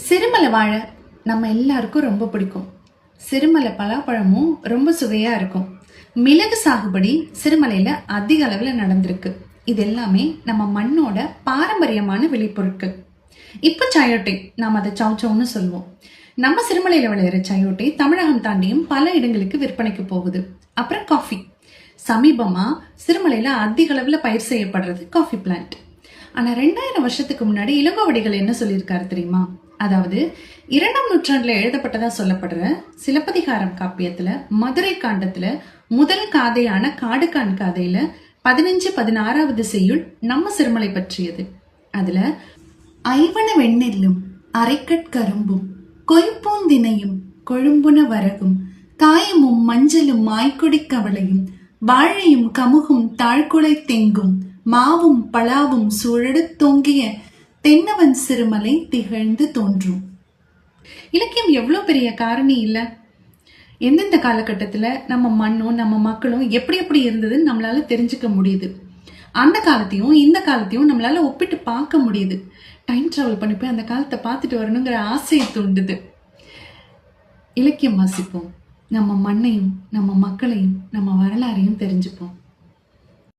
சிறுமலை வாழை நம்ம எல்லாருக்கும் ரொம்ப பிடிக்கும். சிறுமலை பலாப்பழமும் ரொம்ப சுவையா இருக்கும். மிளகு சாகுபடி சிறுமலையில அதிக அளவில் நடந்திருக்கு. இது எல்லாமே நம்ம மண்ணோட பாரம்பரியமான விளைபொருட்கள். இப்போ சயோட்டை, நாம் அதை சவுச்சவுன்னு சொல்லுவோம். நம்ம சிறுமலையில் விளையிற சயோட்டை தமிழகம் தாண்டியும் பல இடங்களுக்கு விற்பனைக்கு போகுது. அப்புறம் காஃபி. சமீபமா சிறுமலையில அதிக அளவில் பயிர் செய்யப்படுறது காஃபி பிளான்ட். ஆனா 2000 வருஷத்துக்கு முன்னாடி இளங்கோவடிகள் என்ன சொல்லியிருக்காரு தெரியுமா? அதாவது 2ஆம் நூற்றாண்டுல எழுதப்பட்டதா சொல்லப்படுற சிலப்பதிகாரம் காப்பியத்துல மதுரை காண்டத்துல முதல் காதையான காடுகான் காதையில 15-16வது செய்யுள் நம்ம சிறுமலை பற்றியது. அதுல ஐவன வெண்ணெல்லும் அரைக்கட்கரும்பும் கொய்பூந்தினையும் கொழும்புன வரகும் காயமும் மஞ்சளும் மாய்கொடி கவளையும் வாழையும் கமுகும் தாழ்குலை தெங்கும் மாவும் பலாவும் சூழடு தொங்கிய தென்னவன் சிறுமலை திகழ்ந்து தோன்றும். இலக்கியம் எவ்வளவு பெரிய காரணி இல்ல? எந்தெந்த காலகட்டத்துல நம்ம மண்ணும் நம்ம மக்களும் எப்படி எப்படி இருந்ததுன்னு நம்மளால தெரிஞ்சுக்க முடியுது. அந்த காலத்தையும் இந்த காலத்தையும் நம்மளால ஒப்பிட்டு பார்க்க முடியுது. டைம் டிராவல் பண்ணி போய் அந்த காலத்தை பார்த்துட்டு வரணுங்கிற ஆசையை தூண்டுது. இலக்கியம் வாசிப்போம், நம்ம மண்ணையும் நம்ம மக்களையும் நம்ம வரலாறையும் தெரிஞ்சுப்போம்.